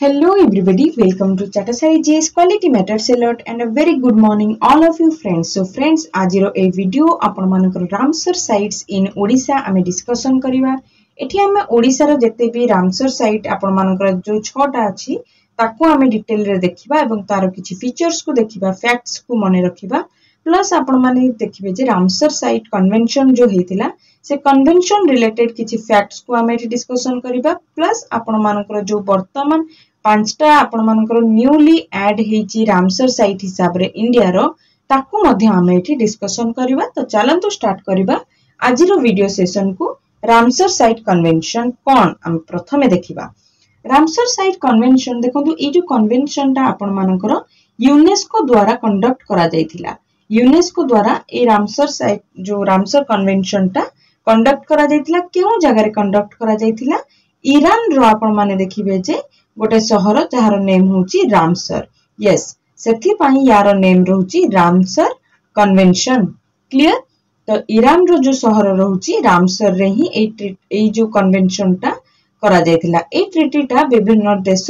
Hello everybody, welcome to Chatasari JS Quality Matters a lot and a very good morning all of you friends. So friends, आजिरो ए video आपण मानकर Ramsar sites in Odisha आमे discussion करिवा। एठी आमे ओडिशा रो जते भी रामसर साइट आपण मानकर जो 6टा अछि ताको आमे डिटेल रे देखिबा एवं तारो किछि फीचर्स को देखिबा, फैक्ट्स को मने रखिबा। प्लस आपण माने देखिबे जे रामसर साइट कन्वेंशन जो हेतिला से कन्वेंशन रिलेटेड किछि फैक्ट्स को आमे डिस्कशन करिबा। प्लस आपण मानकर जो वर्तमान 5टा आपण मानकर न्यूली ऐड हेची रामसर साइट हिसाब रे इंडिया रो ताकू मध्ये हम एठी डिस्कशन करिबा। तो चलंतु स्टार्ट करिबा आज रो वीडियो सेशन को। रामसर साइट कन्वेंशन कोन हम प्रथमे देखिबा। रामसर साइट कन्वेंशन देखंतु ए जो कन्वेंशन ता आपण मानकर यूनेस्को द्वारा कंडक्ट करा जायतिला। यूनेस्को द्वारा ए रामसर साइट जो रामसर कन्वेंशन ता कंडक्ट करा जायतिला। केउ जगह रे कंडक्ट करा जायतिला? ईरान रो आपण माने देखिबे जे गोटे सहर जहार नेम होची रामसर। यस, सेथि पई यार नेम रहउची रामसर कन्वेंशन। क्लियर? तो ईरान रो जो सहर रहउची रामसर रे ही ए जो कन्वेंशन ता करा जायतिला। ए ट्रिटी ता विभिन्न देश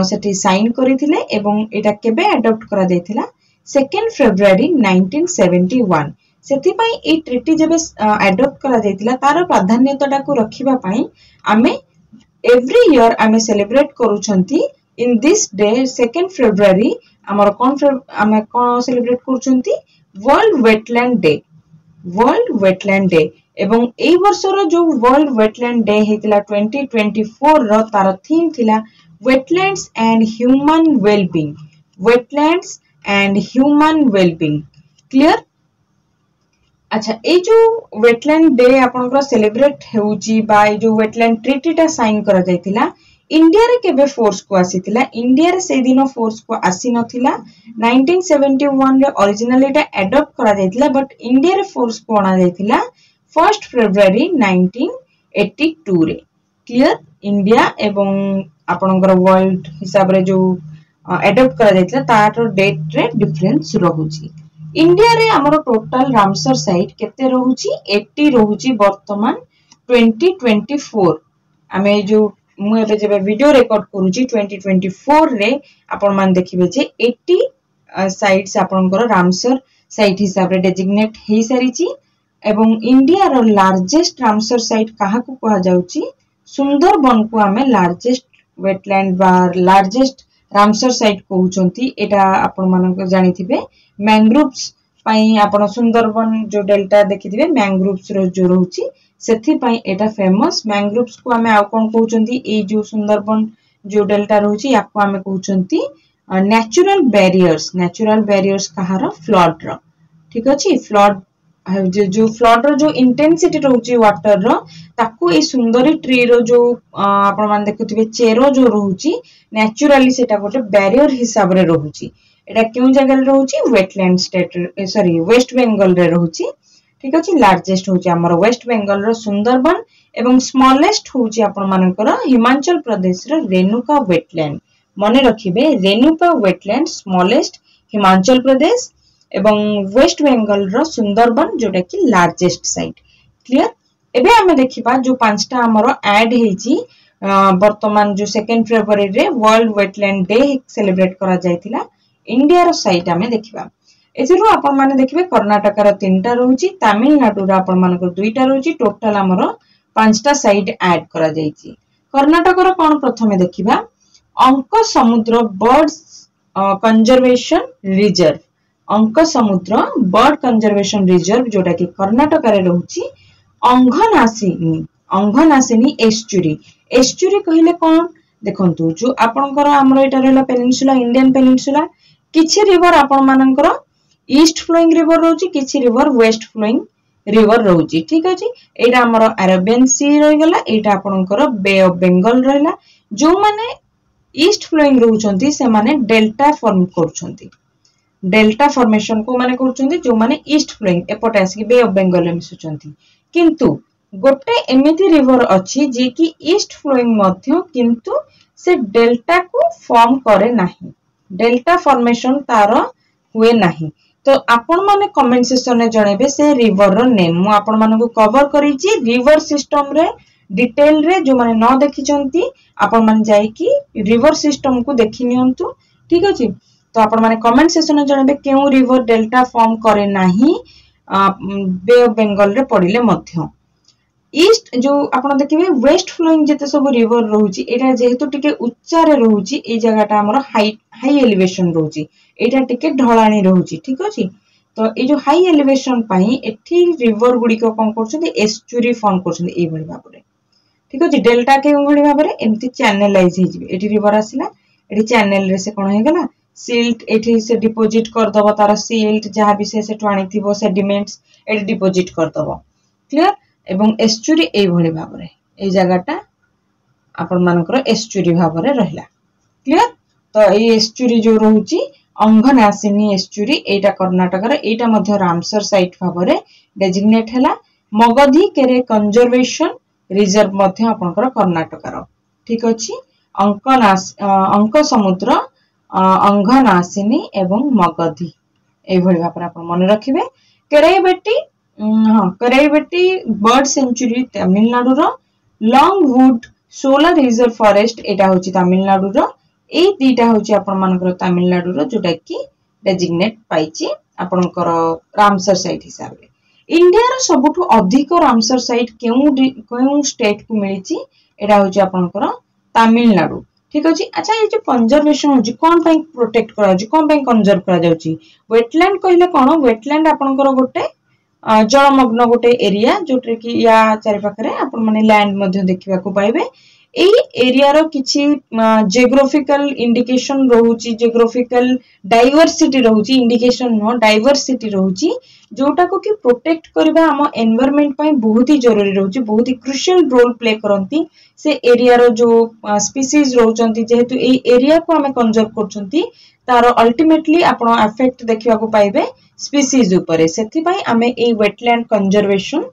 सेठी साइन करिथिले एवं एटा केबे अडॉप्ट करा जायतिला 2 फेब्रुआरी 1971। सेथि पई ए ट्रिटी जेबे अडॉप्ट करा जायतिला तार प्राधान्यता को रखिबा पई आमे every year आमे सेलिब्रेट करूछंती इन दिस डे 2 फेब्रुआरी हमर आमे कोन सेलिब्रेट करूछंती world wetland day. World wetland day एवं एई वर्ष रो जो वर्ल्ड वेटलैंड डे हेतिला 2024 रो तार थीम थिला wetlands and human wellbeing. Wetlands and human wellbeing. Clear? अच्छा, ए जो वेटलैंड डे आपनकर सेलिब्रेट हेउची बा ए जो वेटलैंड ट्रीटी ता साइन करा जायतिला इंडिया रे केबे फोर्स को आसीतिला? इंडिया रे से दिनो फोर्स को आसी नथिला। 1971 रे ओरिजिनली एटा अडॉप्ट करा जायतिला बट इंडिया रे फोर्स को आना जायतिला 1 फेब्रुआरी 1982 रे। क्लियर? इंडिया एवं आपनकर वर्ल्ड हिसाब रे जो अडॉप्ट करा जायतिला तार डेट रे डिफरेंस रहउची। इंडिया रे हमरो टोटल रामसर साइट केते रहउची? 80 रहउची वर्तमान 2024। आमे जो मु एबे जेबे वीडियो रिकॉर्ड करूची 2024 रे आपण मान देखिबे जे 80 साइट्स आपनकर रामसर साइट हिसाब रे डेजिग्नेट हेई सारिची। एवं इंडिया रो लार्जेस्ट रामसर साइट काहा को कहा जाउची? सुंदरबन को आमे लार्जेस्ट वेटलैंड बा लार्जेस्ट रामसर साइट कहउचंती। एटा आपण मानक जानिथिबे मैंग्रोव्स पई आपण सुंदरबन जो डेल्टा देखिथिबे मैंग्रोव्स रो जो रहउची सेथि पई एटा फेमस। मैंग्रोव्स को हमें आउ कोन कहउचंती ए जो सुंदरबन जो डेल्टा रहउची याको हमें कहउचंती नेचुरल बैरियर्स। नेचुरल बैरियर्स कहारो? फ्लड रो। ठीक अछि? फ्लड जो फ्लड रो जो इंटेंसिटी रहउची वाटर रो ताकू ए सुंदरी ट्री रो जो आपण मान देखुथिबे चेरो जो रहउची नेचुरली सेटा गोटे बैरियर हिसाब रे रहउची। एटा केउ जगह रे रहउची? Wetland state sorry West Bengal रे रहउची। ठीक अछि? लार्जेस्ट होची हमर वेस्ट बेंगल रो सुंदरबन एवं स्मॉलेस्ट होची आपण मानकर हिमाचल प्रदेश रो रेणुका वेटलैंड। मने रखिबे रेणुका वेटलैंड स्मॉलेस्ट हिमाचल प्रदेश एवं वेस्ट बेंगल रो सुंदरबन जोटा कि लार्जेस्ट साइट। क्लियर? एबे हमें देखिबा जो 5टा हमर ऐड हेची वर्तमान जो 2 फेब्रुआरी रे वर्ल्ड वेटलैंड डे सेलिब्रेट करा जायतिला इंडिया रो साइट हमें देखिबा। एथिरो आपण माने देखिबे कर्नाटक रो 3टा रहउची, तमिलनाडु रो आपण मानकर 2टा रहउची। टोटल हमर 5टा साइट ऐड करा जायची। कर्नाटक रो कोन प्रथमे देखिबा अंक समुद्र बर्ड्स कंजर्वेशन रिजर्व। अंक समुद्र बर्ड कंजर्वेशन रिजर्व जोटा कि कर्नाटक रे रहउची। अंघनासिनी एस्चुरी। एस्चुरी कहिले कोन देखंतु जो आपनकर हमर एटा रहला पेनिनसुला इंडियन पेनिनसुला किछि रिवर आपण मानकर ईस्ट फ्लोइंग रिवर रहउची, किछि रिवर वेस्ट फ्लोइंग रिवर रहउची। ठीक अछि? एटा हमर अरेबियन सी रहि गेला, एटा आपनकर बे ऑफ बंगाल रहला। जो माने ईस्ट फ्लोइंग रहउचंती से माने डेल्टा फॉर्म करूचंती। डेल्टा फॉर्मेशन को माने करूचंती जो माने ईस्ट फ्लोइंग एपटे आसी बे ऑफ बंगाल में मिसुचंती। किंतु गोटे एमिति रिवर अछि जे कि ईस्ट फ्लोइंग मध्य किंतु से डेल्टा को फॉर्म करे नाही। डेल्टा फॉर्मेशन तार हुए नाही। तो आपण माने कमेंट सेक्शन रे जणेबे से रिवर रो नेम। मु आपण माने को कवर करिछि रिवर सिस्टम रे डिटेल रे जो माने न देखि चंती आपण माने जाई कि रिवर सिस्टम को देखि नियंतु ठीक अछि। तो आपण माने कमेंट सेक्शन में जणाबे केउ रिवर डेल्टा फॉर्म करे नाही बे ऑफ बंगाल रे पडिले मध्य। ईस्ट जो आपण देखिबे वेस्ट फ्लोइंग जते सब रिवर रहउची एटा जेहेतु टिके उच्चा रे रहउची ए जगहटा हमर हाई एलिवेशन रहउची एटा टिके ढलाणी रहउची ठीक अछि। तो ए जो हाई एलिवेशन पई एठी रिवर गुडी को कोन करछथि एस्चुरी फॉर्म करछथि ए भली भाबरे ठीक अछि। डेल्टा के भली भाबरे एमति चैनलाइज हे जिवे एठी रिवर आसिला एठी चैनल रे से कोन हे गला सिल्ट एठी से डिपॉजिट कर दबो तार सिल्ट जहा विशेष से टवाणी थिबो सेडिमेंट्स एठी डिपॉजिट कर दबो क्लियर। एवं एस्चुरी ए भली भाबरे ए जगहटा आपण मानकर एस्चुरी भाबरे रहला क्लियर। तो ए एस्चुरी जो रहउची अंघनासिनी एस्चुरी एटा कर्नाटक रे एटा मध्य रामसर साइट भाबरे डेजिग्नेट हैला। मगधी केरे कंजर्वेशन रिजर्व मध्य आपनकर कर्नाटक रो ठीक अछि। अंक समुद्र अंघनासिनी एवं मगधी ए भली भाबरे आपण मन रखिबे। केराईबेटी केराईबेटी बर्ड सेंचुरी तमिलनाडु रो। Longwood Shola reserve forest एटा होची तमिलनाडु रो। ए दीटा होची आपण मानकर तमिलनाडु रो जोटा कि डेजिग्नेट पाइची आपनकर रामसर साइट हिसाब रे। इंडिया रो सबुठु अधिक रामसर साइट केउ स्टेट को मिलिची एटा होची आपनकर तमिलनाडु ठीक अछि। अच्छा ये जो कंजर्वेशन होची कोन पई प्रोटेक्ट करा होची कोन पई कंजर्व करा जाउची वेटलैंड कहले कोन वेटलैंड आपनकर गोटे जलमग्न गोटे एरिया जोटे कि या चारि पाखरे आपण माने लैंड मध्य देखिबा को पाइबे। एई एरिया रो किछि जियोग्राफिकल इंडिकेशन रहउची जियोग्राफिकल डाइवर्सिटी रहउची इंडिकेशन नो डाइवर्सिटी रहउची जोटा को कि प्रोटेक्ट करबा हम एनवायरनमेंट पई बहुत ही जरूरी रहउची बहुत ही क्रुशियल रोल प्ले करंती से एरिया रो जो स्पीसीज रहउचंती जेहेतु एई एरिया को हमें कंजर्व करचंती तारो अल्टीमेटली आपण इफेक्ट देखिबा को पाइबे स्पीसीज ऊपर सेथि पई हमें ए वेटलैंड कंजर्वेशन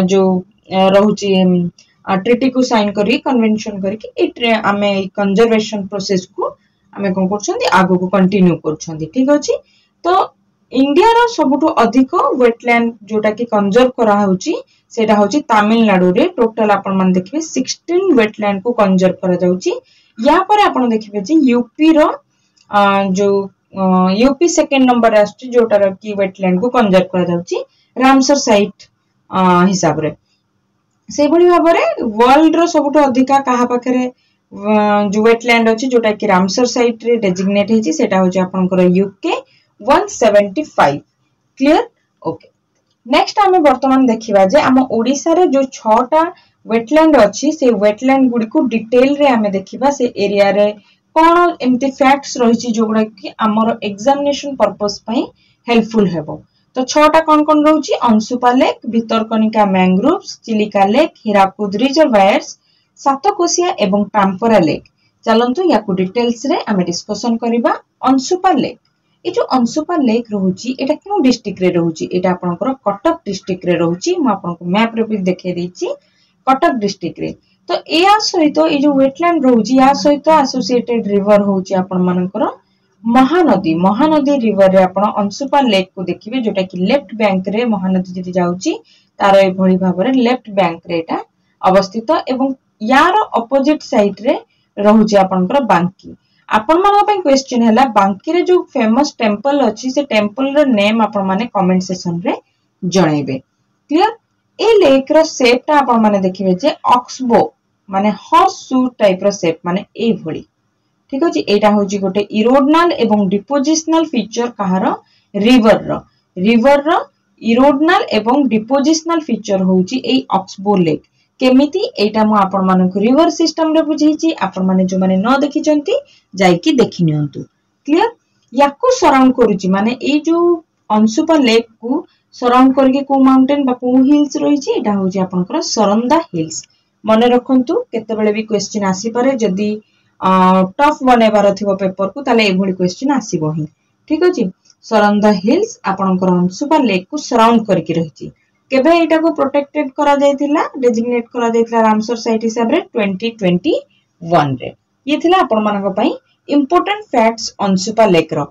जो रहउची ट्रिटी को साइन करी कन्वेंशन करी कि आमे कंजर्वेशन प्रोसेस को आमे कोन करछंती आगो को कंटिन्यू करछंती ठीक अछि। तो इंडिया रो सबुठु अधिक वेटलैंड जोटा कि कंजर्व करा होउची सेटा होउची तमिलनाडु रे। टोटल आपण मान देखिबे 16 वेटलैंड को कंजर्व करा जाउची। या पर आपण देखिबे जे यूपी रो जो यूपी सेकंड नंबर आछी जोटा कि वेटलैंड को कंजर्व करा जाउची रामसर साइट हिसाब रे। से भली भाबरे वर्ल्ड रो सबुठु अधिका कहा पाखरे जो वेटलैंड अछि जोटा कि रामसर साइट रे डेजिग्नेट हेची सेटा होची आपनकर यूके 175 क्लियर ओके। नेक्स्ट हमें वर्तमान देखिबा जे हम ओडिसा रे जो 6टा वेटलैंड अछि से वेटलैंड गुडी को डिटेल रे हमें देखिबा से एरिया रे कोन एमती फैक्ट्स रहिची जोगुडा कि हमर एग्जामिनेशन पर्पस पई हेल्पफुल हेबो। तो 6टा कोन रहउची Anshupa lake Bhitarkanika mangroves Chilika lake Hirakud reservoirs Satkosia एवं टाम्परा लेक। चलंतु याकु डिटेल्स रे हमें डिस्कशन करिबा। अंशुपा लेक ए जो अंशुपा लेक रहउची एटा केउ डिस्ट्रिक्ट रे रहउची एटा आपनकर कटक डिस्ट्रिक्ट रे रहउची। म आपनको मैप रे भी देखे देछि कटक डिस्ट्रिक्ट रे। तो एया सहित ए जो वेटलैंड रहउची या सहित एसोसिएटेड रिवर होउची आपन मानकर महानदी। महानदी रिवर रे आपण अंशुपा लेक को देखिबे जोटा कि लेफ्ट बैंक रे महानदी जति जाउची तार ए भली भाबरे लेफ्ट बैंक रे एटा अवस्थित एवं यार अपोजिट साइड रे रहउची आपनकर बांकी। आपण मानक पई क्वेश्चन हैला बांकी रे जो फेमस टेंपल अछि से टेंपल रो नेम आपण माने कमेंट सेक्शन रे जणाइबे क्लियर। ए लेक रो शेप ता आपण माने देखिबे जे ऑक्सबो माने हॉर्स शू टाइप रो शेप माने ए भली ठीक अछि। एटा होची गोटे इरोडनल एवं डिपोजिशनल फीचर कहार रिवर रो इरोडनल एवं डिपोजिशनल फीचर होची ए ऑक्सबो लेक केमिति एटा मु आपण मानक रिवर सिस्टम रे बुझैछि आपण माने जो माने न देखि चंती जाई कि देखि नियंतु क्लियर। याकु सराउंड करूची माने ए जो अंशुपा लेक को सराउंड करके को माउंटेन बा को हिल्स रहिछि एटा होची आपनकर सरंदा हिल्स। मने रखंतु केते बेले भी क्वेश्चन आसी पारे जदी टफ बनेबार थिबो पेपर को ताले एभली क्वेश्चन आसीबो ही ठीक अछि। सरंदा हिल्स आपनकर अंशुपा लेक को सराउंड करके रहिछि। केबे एटा को प्रोटेक्टेड करा जायतिला डेजिग्नेट करा जायतिला रामसर साइट हिसाब रे 2021 रे। ये थिला आपण मानक पई इंपोर्टेंट फैक्ट्स अंशुपा लेक रो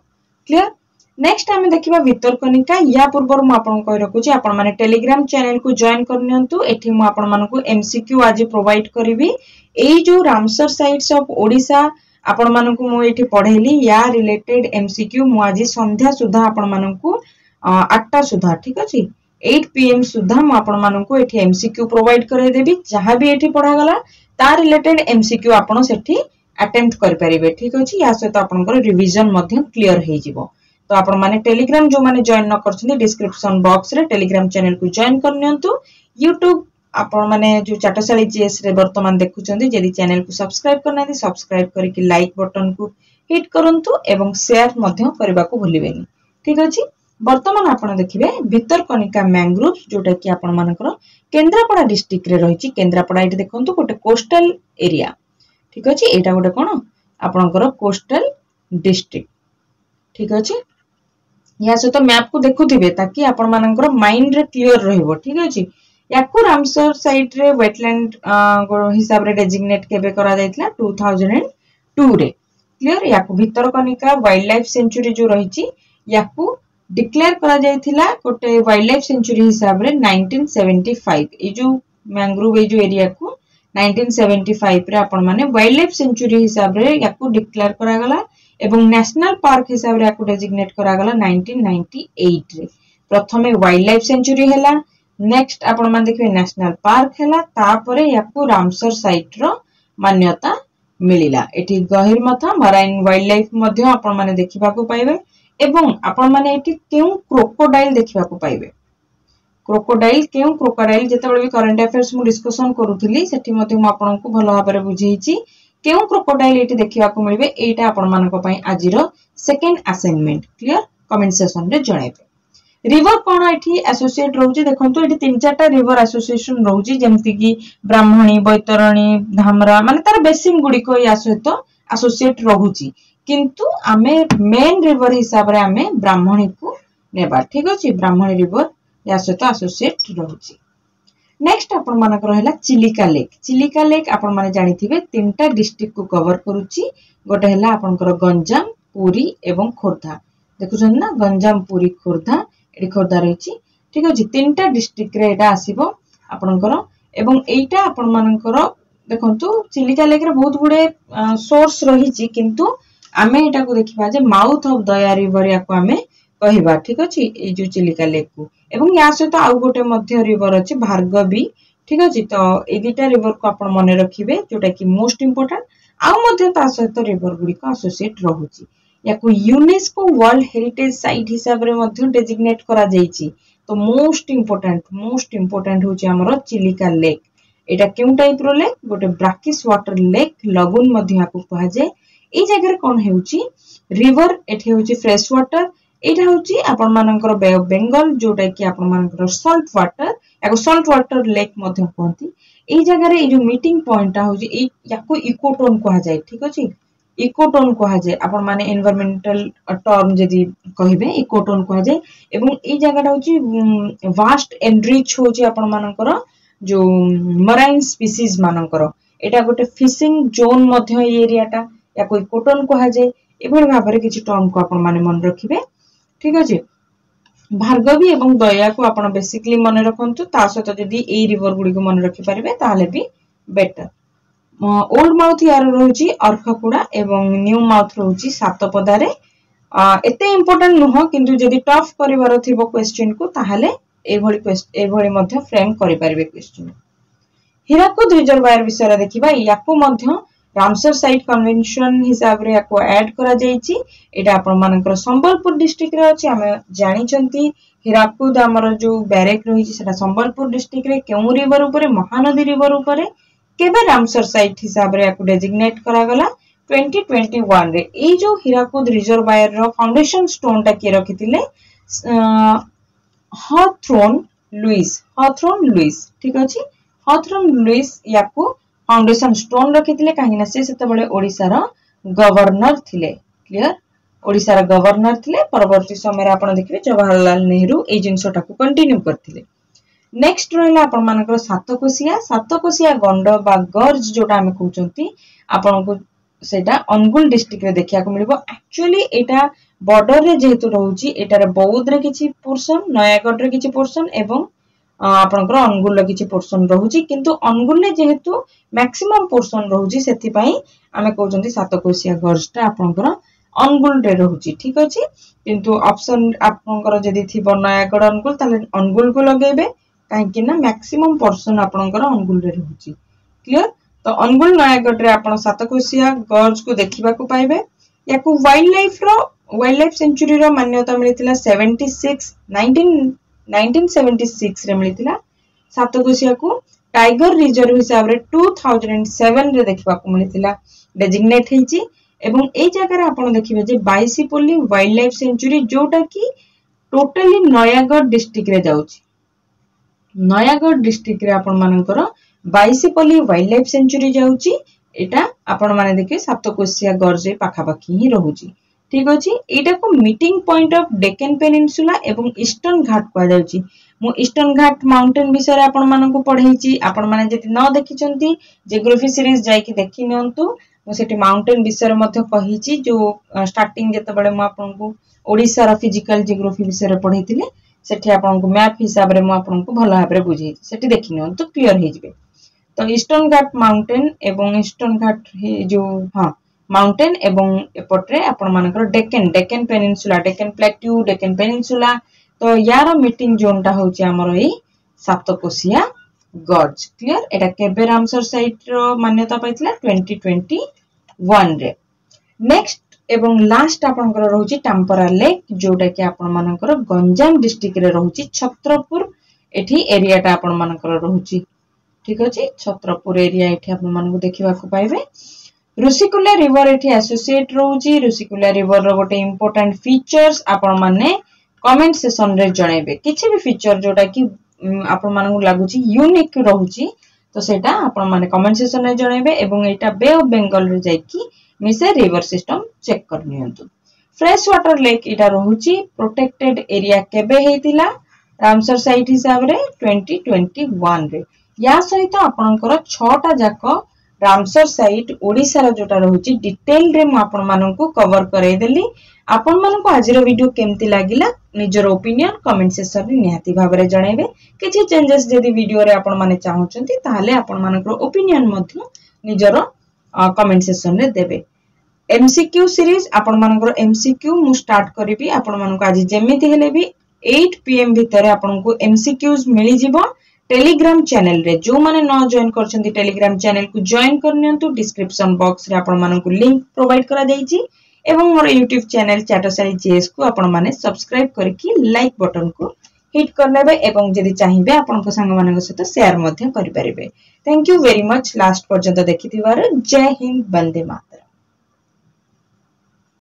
क्लियर। नेक्स्ट आम देखा भितरकनिका या पूर्व मुझे कही रखुच्छी आपण मैंने टेलीग्राम चैनल को जॉइन करनियंतु एठी मु आपण मानकु एमसीक्यू आज प्रोवाइड करिवि एई जो रामसर साइट्स ऑफ ओडिशा आपण मानकु मु एठी पढेली या रिलेटेड एमसीक्यू मु आज संध्या सुधा आपण मानकु 8टा सुधा ठीक अछि 8 PM सुधा मु आपण मानकु एठी एमसीक्यू प्रोवाइड करे देबी जहां भी एठी पढा गला ता रिलेटेड एमसीक्यू आपण सेठी अटेम्प्ट कर परिबे ठीक अछि या सहित आपनकर रिवीजन मध्ये क्लियर हे जिवो तो आपण माने टेलीग्राम जो माने जॉइन न करछनी डिस्क्रिप्शन बॉक्स रे टेलीग्राम चैनल को जॉइन करनियंतु यूट्यूब आपण माने जो चाटशाली जीएस रे वर्तमान देखुछंदी जदी चैनल को सब्सक्राइब करनादी सब्सक्राइब करिकि लाइक बटन को हिट करंतु एवं शेयर मध्ये करबा को भूलिबेनी ठीक अछि वर्तमान आपण देखिबे भितरकनिका मैंग्रोव्स जोटा कि आपण मानकर केंद्रापड़ा डिस्ट्रिक्ट रे रहिछि केंद्रापड़ा एठी देखंतु गोटे कोस्टल एरिया ठीक अछि एटा गोटे कोन आपनकर कोस्टल डिस्ट्रिक्ट ठीक अछि या सहित मैप को देखुथिबे ताकि आपण मानकर माइंड रे क्लियर रहइबो ठीक अछि याकू रामसर साइट रे वेटलैंड हिसाब रे डेजिग्नेट केबे करा जायतला 2002 रे क्लियर याकू भितरकनिका वाइल्ड लाइफ सेंचुरी जो रहिछि याकू डिक्लेयर करा जायथिला गोटे वाइल्ड लाइफ सेंचुरी हिसाब रे 1975 ए जो मैंग्रोव ए जो एरिया को 1975 रे आपण माने वाइल्ड लाइफ सेंचुरी हिसाब रे याकू डिक्लेयर करा गला एवं नेशनल पार्क हिसाब रे याकू डेजिग्नेट करा गला 1998 रे प्रथमे वाइल्ड लाइफ सेंचुरी हैला नेक्स्ट आपण मान देखिबे नेशनल पार्क हैला तापरे याकू रामसर साइट रो मान्यता मिलिला एठी गहिरमथा मराइन वाइल्ड लाइफ मध्ये आपण माने देखिबा को पाइबे एवं आपण माने एठी केउ क्रोकोडाइल देखिबा को पाइबे क्रोकोडाइल केउ क्रोकोडाइल जेतेबेले भी करंट अफेयर्स मु डिस्कशन करूथली सेठी मध्ये मु आपण को भलो भाबरे बुझेइची केउ क्रोकोडाइल एठी देखिबा को मिलबे एटा आपण मानको पई आजिरो second assignment clear comment section रे जणाइबे रिवर कोन एठी एसोसिएट रहउची देखंतु एठी तीन चारटा रिवर एसोसिएशन रहउची जेमति कि ब्राह्मणी बैतरणी धामरा माने तार बेसिन गुडी को या सहित एसोसिएट रहउची किंतु आमे मेन रिवर हिसाब रे आमे ब्राह्मणी को नेबा ठीक अछि ब्राह्मणी रिवर या सहित एसोसिएट रहउची नेक्स्ट आपण मानक रहला चिलिका लेक आपण माने जानिथिबे तीनटा डिस्ट्रिक्ट को कवर करूची गोटे हैला आपनकर गंजाम पुरी एवं खोर्धा देखुछन ना गंजाम पुरी खोर्धा एडी खोर्धा रहिची ठीक अछि तीनटा डिस्ट्रिक्ट रे एटा आसीबो आपनकर एवं एटा आपण मानकर देखंतु चिलिका लेक रे बहुत गुडे सोर्स रहिची किंतु आमे एटा को देखिबा जे माउथ ऑफ दया रिवर या को आमे कहिबा ठीक अछि ए जो चिलिका लेक को एवं या सहित आउ गोटे मध्य रिवर अछि भार्गवी ठीक अछि तो ए दुटा रिवर को आपण मने रखिबे जोटा कि मोस्ट इंपोर्टेंट आउ मध्य ता सहित रिवर गुडी को एसोसिएट रहउची या को यूनेस्को वर्ल्ड हेरिटेज साइट हिसाब रे मध्य डेजिग्नेट करा जाईची तो मोस्ट इंपोर्टेंट होची हमरो चिलिका लेक एटा केउ टाइप रो लेक गोटे ब्राकिश वाटर लेक लगुन मध्य याकू कहा जाय ए जगह रे कोन हेउची रिवर एठी होची फ्रेश वाटर एटा होची आपण मानकर बे ऑफ बेंगल जोटा कि आपण मानकर सॉल्ट वाटर लेक मध्य कहती ए जगह रे ए जो मीटिंग पॉइंट होची ए याको इकोटोन कहा जाय ठीक अछि इकोटोन कहा जाय आपण माने एनवायरमेंटल टर्म जदी कहिबे इकोटोन कहा जाय एवं ए जगह होची वास्ट एनरिच होची आपण मानकर जो मराइन स्पीसीज मानकर एटा गोटे फिशिंग जोन मध्य ए एरियाटा याको इकोटोन कहा जाय एभଳି भाबरे किछि टर्म को आपण माने मन रखिबे ठीक अछि भार्गवी एवं दया को आपण बेसिकली मन रखंतु ता सहित जदी ए रिवर गुडी को मन रखि परिबे ताले भी बेटर ओल्ड माउथ यार रहउची अर्खकुडा एवं न्यू माउथ रहउची सातपदा रे एते इंपोर्टेंट नहो किंतु जदी टफ करिवार थिबो क्वेश्चन को ताहाले एभଳି मध्य फ्रेम करि परिबे क्वेश्चन हीराकुद रिजर्वायर विषय देखिबा याको मध्य रामसर साइट कन्वेंशन हिसाब रे याको ऐड करा जाईची एटा आपण मानकर संबलपुर डिस्ट्रिक्ट रे अछि हम जानि छंती हीराकुद हमर जो बैरेक रहिची सेटा संबलपुर डिस्ट्रिक्ट रे केउ रिवर ऊपर महानदी रिवर ऊपर केबे रामसर साइट हिसाब रे याको डेजिग्नेट करा गला 2021 रे ए जो हीराकुद रिजर्वायर रो फाउंडेशन स्टोन ता के रखितिले हॉथ्रोन लुइस ठीक अछि हॉथ्रोन लुइस याको फाउंडेशन स्टोन रखितिले काहिना से सेते बळे ओडिसा रो गवर्नर थिले क्लियर ओडिसा रो गवर्नर थिले परवर्ती समय रे आपण देखिबे जवाहरलाल नेहरू ए जिंसटा को कंटिन्यू करथिले नेक्स्ट रहला आपण मानकर सातकोसिया गंड बा गर्ज जोटा हम कहउचंती आपण को सेटा अनुगुल डिस्ट्रिक्ट रे देखिया को मिलबो एक्चुअली एटा बॉर्डर रे जेहेतु रहउची एटारे बौद्ध रे किछि पोर्शन नयागढ़ रे किछि पोर्शन एवं आपनकर अनुगुल रे किछि पोर्शन रहउची किंतु अनुगुल रे जेहेतु मैक्सिमम पोर्शन रहउची सेति पई आमे कहउचंती सातकोशिया गॉर्जटा आपनकर अनुगुल रे रहउची ठीक अछि किंतु ऑप्शन आपनकर जदी थिबो नयागढ़ अनुगुल ताले अनुगुल को लगेबे काहे कि ना मैक्सिमम पोर्शन आपनकर अनुगुल रे रहउची क्लियर तो अनुगुल नयागढ़ रे आपण सातकोशिया गॉर्ज को देखिबा को पाइबे याकू वाइल्ड लाइफ सेंचुरी रो मान्यता मिलितिला 1976 रे मिलितिला सातकोशिया को टाइगर रिजर्व हिसाब रे 2007 रे देखिबा को मिलितिला डेजिग्नेट हेची एवं ए जगह रे आपण देखिबे जे बाईसीपल्ली वाइल्ड लाइफ सेंचुरी जोटा की टोटली नयागढ़ डिस्ट्रिक्ट रे जाउची नयागढ़ डिस्ट्रिक्ट रे आपण मानकर बाईसीपल्ली वाइल्ड लाइफ सेंचुरी जाउची एटा आपण माने देखि सातकोशिया गॉर्ज रे पाखा पाखी ही रहउची ठीक अछि एटा को meeting point of Deccan peninsula एवं ईस्टर्न घाट को जाउची मु ईस्टर्न घाट माउंटेन विषय रे आपण मानकु पढैची आपण माने जति न देखिचंती जियोग्राफी सीरीज जाई कि देखि नियंतु मु सेठी माउंटेन विषय रे मध्ये कहिची जो स्टार्टिंग जते बळे मु आपनकु ओडिसा रा फिजिकल जियोग्राफी विषय रे पढैतिले सेठी आपनकु मैप हिसाब रे मु आपनकु भलो भाबरे बुझेई सेठी देखि नियंतु क्लियर हे जिवे तो ईस्टर्न घाट माउंटेन एवं ईस्टर्न घाट जो हां माउंटेन एवं एपट्रे आपण मानकर Deccan peninsula Deccan plateau Deccan peninsula तो यार मीटिंग जोनटा होची हमर एई सातकोशिया गॉर्ज क्लियर एटा केबे रामसर साइट रो मान्यता पाइतला 2021 रे नेक्स्ट एवं लास्ट आपनकर रहउची टाम्परा लेक जोटा कि आपण मानकर गंजाम डिस्ट्रिक्ट रे रहउची छत्रपुर एठी एरियाटा आपण मानकर रहउची ठीक अछि छत्रपुर एरिया एठी आपण मानकु देखिबा को पाइबे ऋषिकुल्या रिवर एठी एसोसिएट रहउची ऋषिकुल्या रिवर रो गोटे इंपोर्टेंट फीचर्स आपण माने कमेंट सेक्शन रे जणाइबे किछि भी फीचर जोटा कि आपण मानकु लागुची यूनिक रहउची तो सेटा आपण माने कमेंट सेक्शन रे जणाइबे एवं एटा बे ऑफ बंगाल रे जाई कि मिसे रिवर सिस्टम चेक कर नियंतु फ्रेश वाटर लेक एटा रहउची प्रोटेक्टेड एरिया केबे हेतिला रामसर साइट हिसाब रे 2021 रे या सहित आपनकर 6टा जाक रामसर साइट ओडिसा रा जोटा रहउची डिटेल रे म आपन माननकु कवर करे देली आपन माननकु आजिर वीडियो केमती लागिला निजर ओपिनियन कमेंट सेक्शन रे निहाती भाबरे जणाइबे किछि चेंजेस जदी वीडियो रे आपन माने चाहुचंती ताहाले आपन मानकर ओपिनियन मध्ये निजर कमेंट सेक्शन रे देबे एमसीक्यू सीरीज आपण मानकर एमसीक्यू मु स्टार्ट करिबी आपण मानक आज जेमिति हेले भी 8 pm भितरे आपनकु एमसीक्यूज मिली जिवो टेलीग्राम चैनल रे जो माने न जॉइन करछंती टेलीग्राम चैनल को जॉइन करनियंतु डिस्क्रिप्शन बॉक्स रे आपण मानकु लिंक प्रोवाइड करा जाईची एवं मोर YouTube चैनल चाटसारी जीएस को आपण माने सब्सक्राइब करके लाइक बटन को हिट करनेबे एवं जदि चाहिबे आपनको संग मानक सहित शेयर मध्ये करि परिबे thank you very much last पर्यंत देखिथिबार जय हिंद वंदे मातरम।